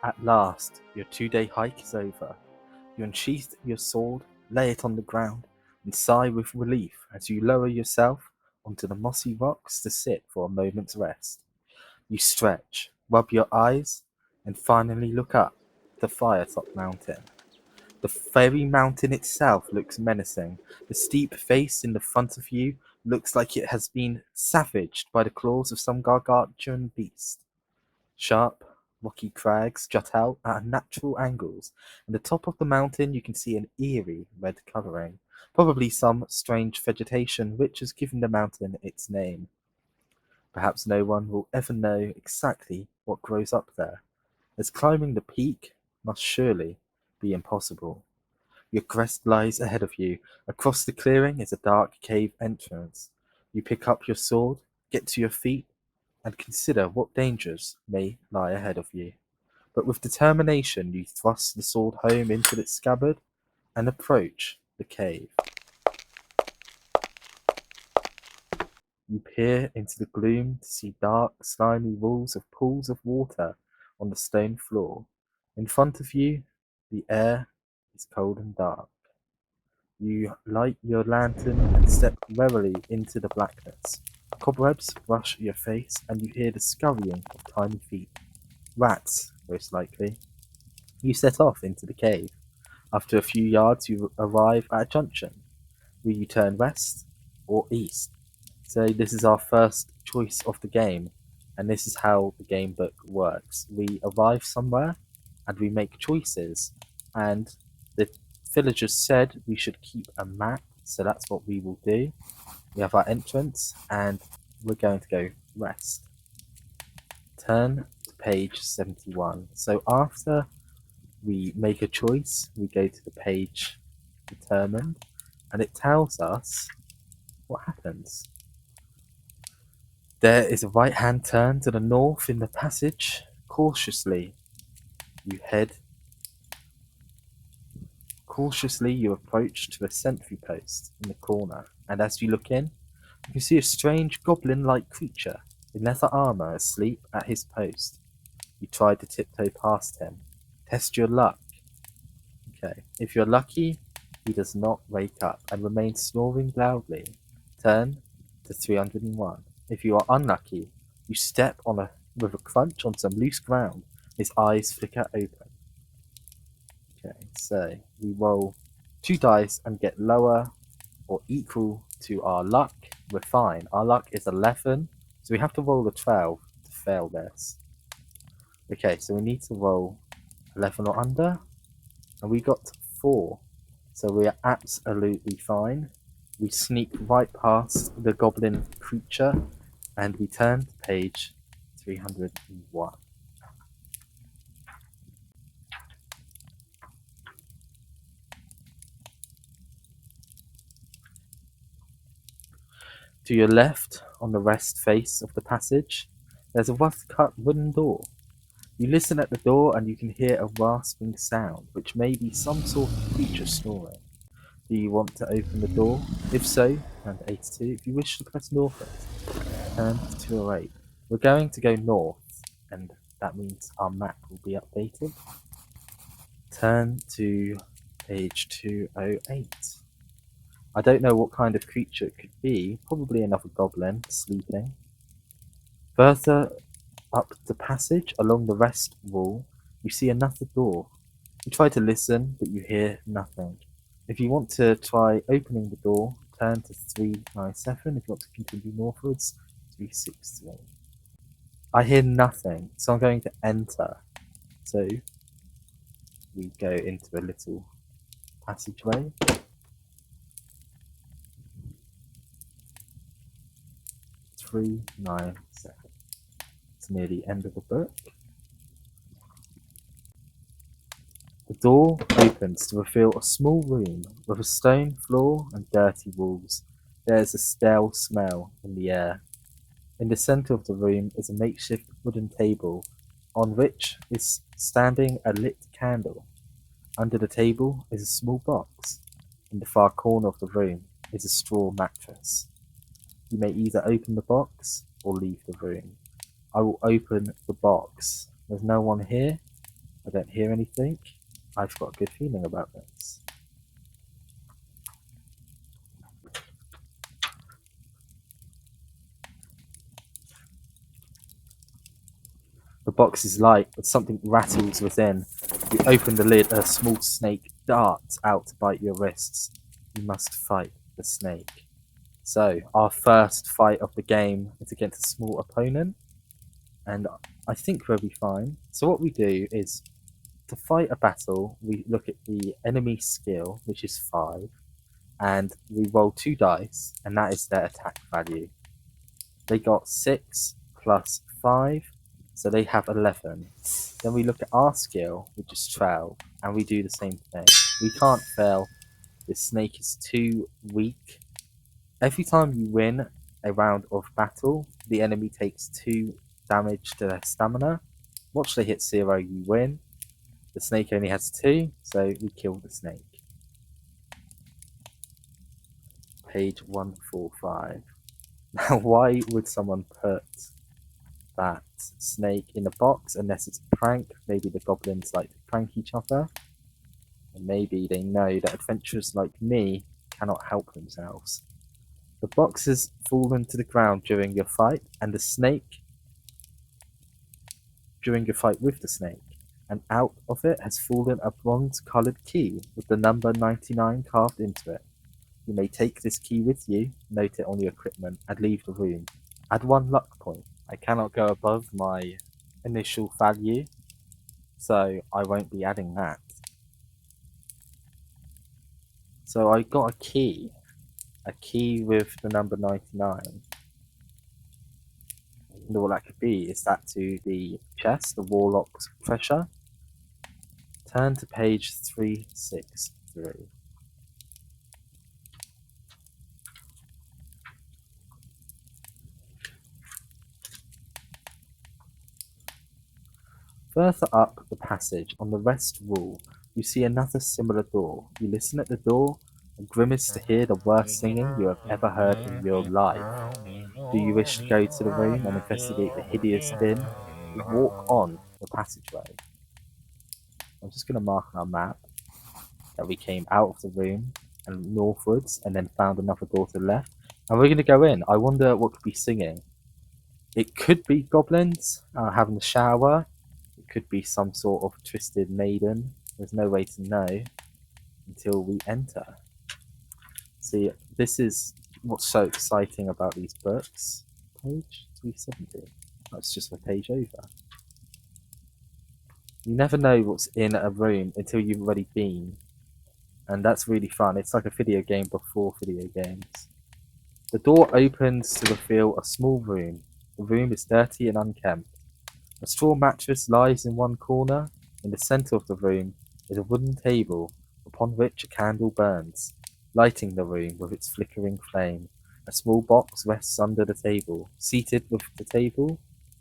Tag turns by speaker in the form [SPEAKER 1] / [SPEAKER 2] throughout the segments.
[SPEAKER 1] At last, your 2-day hike is over. You unsheath your sword, lay it on the ground, and sigh with relief as you lower yourself onto the mossy rocks to sit for a moment's rest. You stretch, rub your eyes, and finally look up the Firetop Mountain. The very mountain itself looks menacing. The steep face in the front of you looks like it has been savaged by the claws of some gargantuan beast. Sharp, rocky crags jut out at unnatural angles, and the top of the mountain you can see an eerie red coloring, probably some strange vegetation which has given the mountain its name. Perhaps no one will ever know exactly what grows up there, as climbing the peak must surely be impossible. Your crest lies ahead of you. Across the clearing is a dark cave entrance. You pick up your sword, get to your feet, and consider what dangers may lie ahead of you. But with determination you thrust the sword home into its scabbard and approach the cave. You peer into the gloom to see dark, slimy walls of pools of water on the stone floor. In front of you, the air is cold and dark. You light your lantern and step warily into the blackness. Cobwebs brush your face, and you hear the scurrying of tiny feet. Rats, most likely. You set off into the cave. After a few yards, you arrive at a junction. Will you turn west or east? So this is our first choice of the game, and this is how the game book works. We arrive somewhere, and we make choices, and the villagers said we should keep a map, so that's what we will do. We have our entrance, and we're going to go west. Turn to page 71. So after we make a choice, we go to the page determined, and it tells us what happens. There is a right-hand turn to the north in the passage. Cautiously, you approach to a sentry post in the corner, and as you look in, you can see a strange goblin-like creature in leather armor asleep at his post. You try to tiptoe past him. Test your luck. Okay, if you're lucky, he does not wake up and remains snoring loudly. Turn to 301. If you are unlucky, you step with a crunch on some loose ground. His eyes flicker open. Okay, so we roll 2 dice and get lower or equal to our luck. We're fine. Our luck is 11, so we have to roll a 12 to fail this. Okay, so we need to roll 11 or under, and we got 4, so we are absolutely fine. We sneak right past the goblin creature, and we turn to page 301. To your left, on the west face of the passage, there's a rough-cut wooden door. You listen at the door and you can hear a rasping sound, which may be some sort of creature snoring. Do you want to open the door? If so, turn to 82. If you wish to press northward, turn to 208. We're going to go north, and that means our map will be updated. Turn to page 208. I don't know what kind of creature it could be. Probably another goblin sleeping. Further up the passage, along the west wall, you see another door. You try to listen, but you hear nothing. If you want to try opening the door, turn to 397. If you want to continue northwards, 363. I hear nothing, so I'm going to enter. So we go into a little passageway. 397. It's near the end of the book. The door opens to reveal a small room with a stone floor and dirty walls. There is a stale smell in the air. In the center of the room is a makeshift wooden table on which is standing a lit candle. Under the table is a small box. In the far corner of the room is a straw mattress. You may either open the box or leave the room. I will open the box. There's no one here, I don't hear anything. I've got a good feeling about this. The box is light, but something rattles within. You open the lid, a small snake darts out to bite your wrists. You must fight the snake. So, our first fight of the game is against a small opponent, and I think we'll be fine. So, what we do is to fight a battle, we look at the enemy skill, which is 5, and we roll 2 dice, and that is their attack value. They got 6 plus 5, so they have 11. Then we look at our skill, which is 12, and we do the same thing. We can't fail. This snake is too weak. Every time you win a round of battle, the enemy takes 2 damage to their stamina. Once they hit 0, you win. The snake only has 2, so we kill the snake. Page 145. Now, why would someone put that snake in a box unless it's a prank? Maybe the goblins like to prank each other. And maybe they know that adventurers like me cannot help themselves. The box has fallen to the ground during your fight, and the snake during your fight with the snake, and out of it has fallen a bronze-coloured key with the number 99 carved into it. You may take this key with you, note it on your equipment, and leave the room. Add 1 luck point. I cannot go above my initial value, so I won't be adding that. So I got a key with the number 99. And all that could be is that to the chest, the warlock's treasure. Turn to page 363. Further up the passage, on the west wall, you see another similar door. You listen at the door and grimace to hear the worst singing you have ever heard in your life. Do you wish to go to the room and investigate the hideous din? You walk on the passageway. I'm just going to mark on our map that we came out of the room and northwards and then found another door to the left. And we're going to go in. I wonder what could be singing. It could be goblins having a shower. It could be some sort of twisted maiden. There's no way to know until we enter. See, this is what's so exciting about these books. Page 370. That's just a page over. You never know what's in a room until you've already been. And that's really fun. It's like a video game before video games. The door opens to reveal a small room. The room is dirty and unkempt. A straw mattress lies in one corner. In the centre of the room is a wooden table upon which a candle burns, lighting the room with its flickering flame. A small box rests under the table. Seated with the table,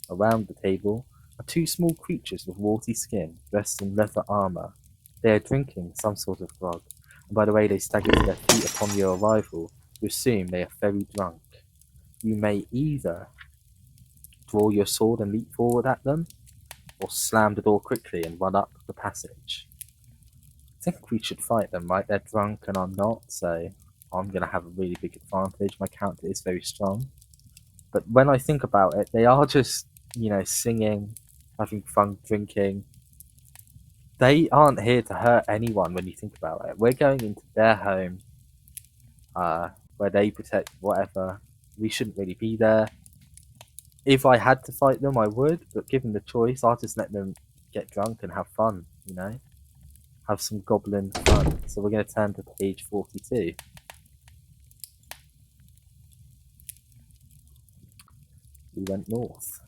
[SPEAKER 1] around the table, are 2 small creatures with warty skin, dressed in leather armour. They are drinking some sort of grog, and by the way they stagger to their feet upon your arrival, you assume they are very drunk. You may either draw your sword and leap forward at them, or slam the door quickly and run up the passage. I think we should fight them, right? They're drunk and I'm not, so I'm going to have a really big advantage. My character is very strong. But when I think about it, they are just, singing, having fun, drinking. They aren't here to hurt anyone when you think about it. We're going into their home, where they protect whatever. We shouldn't really be there. If I had to fight them, I would, but given the choice, I'll just let them get drunk and have fun, Have some goblin fun. So we're going to turn to page 42. We went north.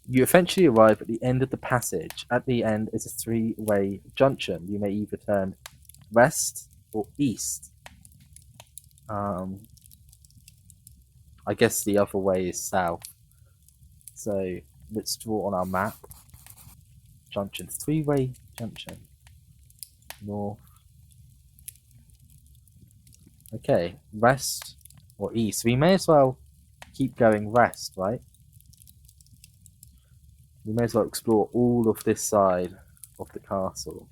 [SPEAKER 1] You eventually arrive at the end of the passage. At the end is a 3-way junction. You may either turn west or east. I guess the other way is south. So let's draw on our map. Junction, 3-way junction. North, Okay, rest or east. We may as well keep going west, right? We may as well explore all of this side of the castle.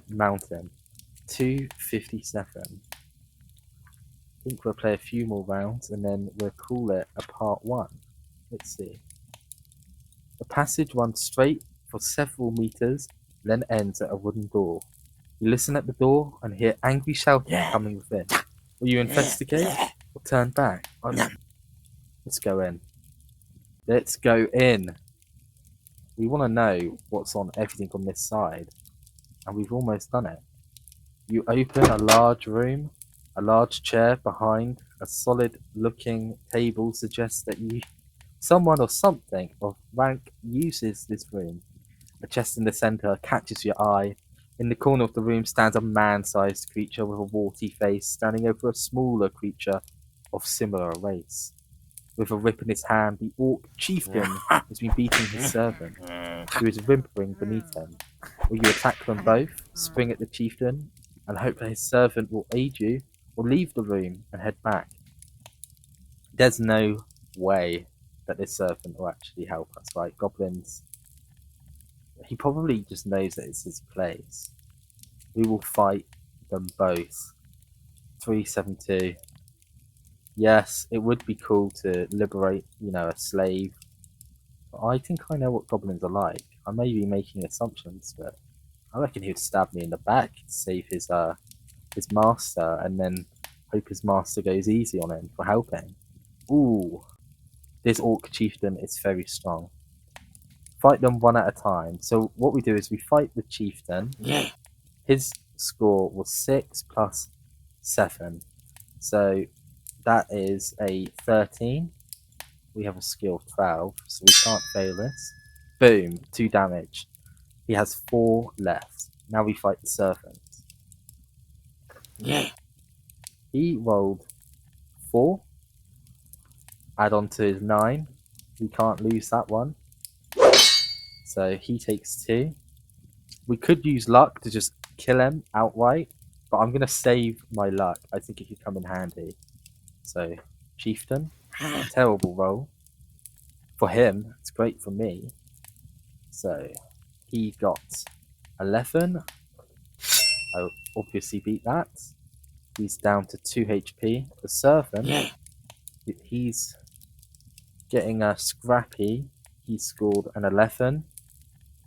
[SPEAKER 1] Mountain. 257. I think we'll play a few more rounds and then we'll call it a part 1. Let's see. The passage runs straight for several meters, then ends at a wooden door. You listen at the door and hear angry shouting coming within. Will you investigate or turn back? Let's go in. Let's go in. We want to know what's on everything on this side, and we've almost done it. You open a large room. A large chair behind a solid-looking table suggests that someone or something of rank uses this room. A chest in the center catches your eye. In the corner of the room stands a man-sized creature with a warty face, standing over a smaller creature of similar race. With a whip in his hand, the orc chieftain has been beating his servant, who is whimpering beneath him. Will you attack them both, spring at the chieftain, and hope that his servant will aid you, or leave the room and head back? There's no way that this servant will actually help us, right? Goblins. He probably just knows that it's his place. We will fight them both. 372. Yes, it would be cool to liberate, a slave. But I think I know what goblins are like. I may be making assumptions, but I reckon he would stab me in the back to save his master, and then hope his master goes easy on him for helping. Ooh, this orc chieftain is very strong. Fight them one at a time. So what we do is we fight the chieftain. His score was 6 plus 7. So that is a 13. We have a skill of 12, so we can't fail this. Boom, 2 damage. He has 4 left. Now we fight the servant. He rolled 4. Add on to his 9. We can't lose that one. So he takes 2. We could use luck to just kill him outright, but I'm going to save my luck. I think it could come in handy. So, chieftain, terrible roll. For him, it's great for me. So, he got 11. I obviously beat that. He's down to 2 HP. The servant, he's getting a scrappy. He scored an 11.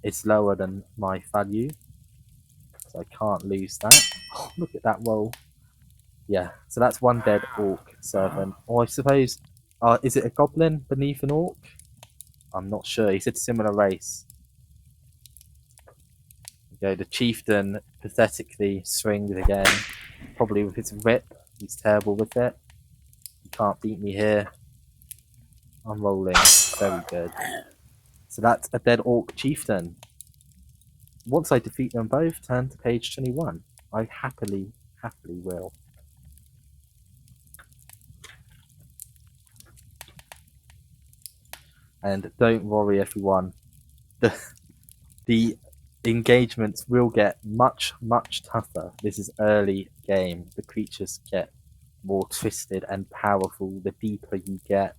[SPEAKER 1] It's lower than my value, so I can't lose that. Oh, look at that roll. Yeah, so that's 1 dead orc servant. Or I suppose, is it a goblin beneath an orc? I'm not sure. He said similar race. The chieftain pathetically swings again, probably with his whip. He's terrible with it. You can't beat me here. I'm rolling very good. So that's a dead orc chieftain. Once I defeat them both, turn to page 21. I happily will. And don't worry, everyone. The engagements will get much tougher. This is early game. The creatures get more twisted and powerful the deeper you get.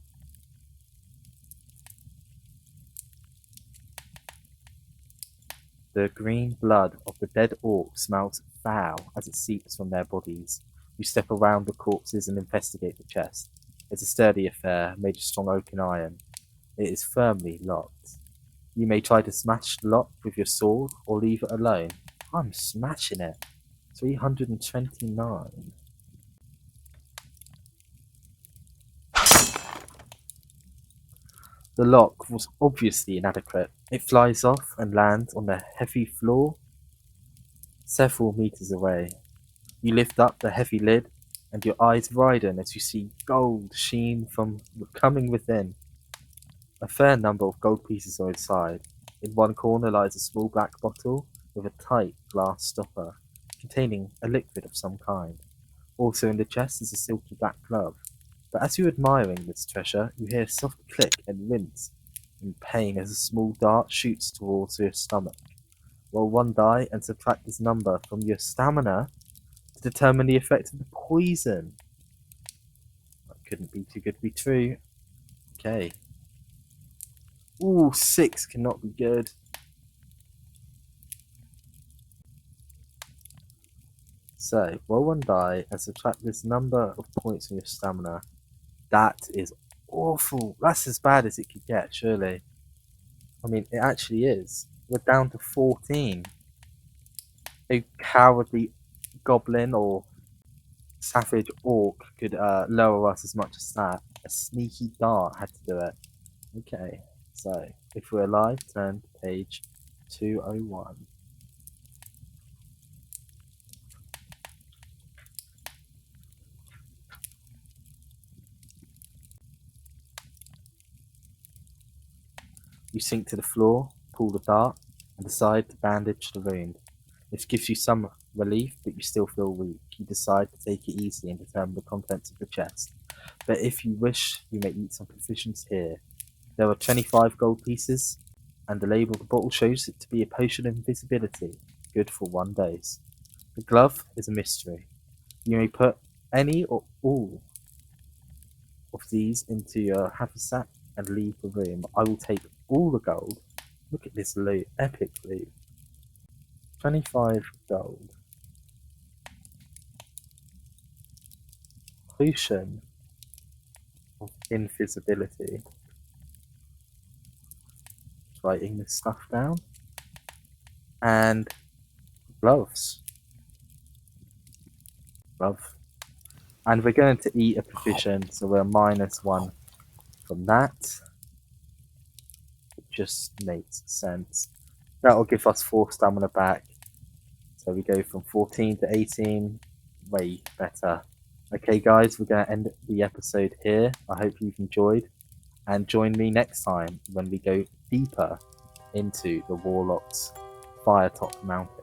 [SPEAKER 1] The green blood of the dead orc smells foul as it seeps from their bodies. You step around the corpses and investigate the chest. It's a sturdy affair, made of strong oak and iron. It is firmly locked. You may try to smash the lock with your sword or leave it alone. I'm smashing it. 329. The lock was obviously inadequate. It flies off and lands on the heavy floor several meters away. You lift up the heavy lid and your eyes widen as you see gold sheen from coming within. A fair number of gold pieces are inside. In one corner lies a small black bottle with a tight glass stopper, containing a liquid of some kind. Also in the chest is a silky black glove. But as you're admiring this treasure, you hear a soft click and wince in pain as a small dart shoots towards your stomach. Roll 1 die and subtract this number from your stamina. to determine the effect of the poison. That couldn't be too good to be true. Okay. Ooh, 6 cannot be good. So, roll 1 die and subtract this number of points from your stamina. That is awful. That's as bad as it could get, surely. I mean, it actually is. We're down to 14. A cowardly goblin or savage orc could lower us as much as that. A sneaky dart had to do it. Okay, so if we're alive, turn to page 201. You sink to the floor, pull the dart, and decide to bandage the wound. This gives you some relief, but you still feel weak. You decide to take it easy and determine the contents of the chest. But if you wish, you may eat some provisions here. There are 25 gold pieces, and the label of the bottle shows it to be a potion of invisibility, good for 1 day. The glove is a mystery. You may put any or all of these into your haversack and leave the room. I will take all the gold. Look at this loot, epic loot. 25 gold. Potion of invisibility. Writing this stuff down. And gloves. Glove. And we're going to eat a provision, so we're -1 from that. It just makes sense. That'll give us 4 stamina back. So we go from 14 to 18. Way better. Okay guys, we're going to end the episode here. I hope you've enjoyed. And join me next time when we go deeper into the Warlock's Firetop Mountain.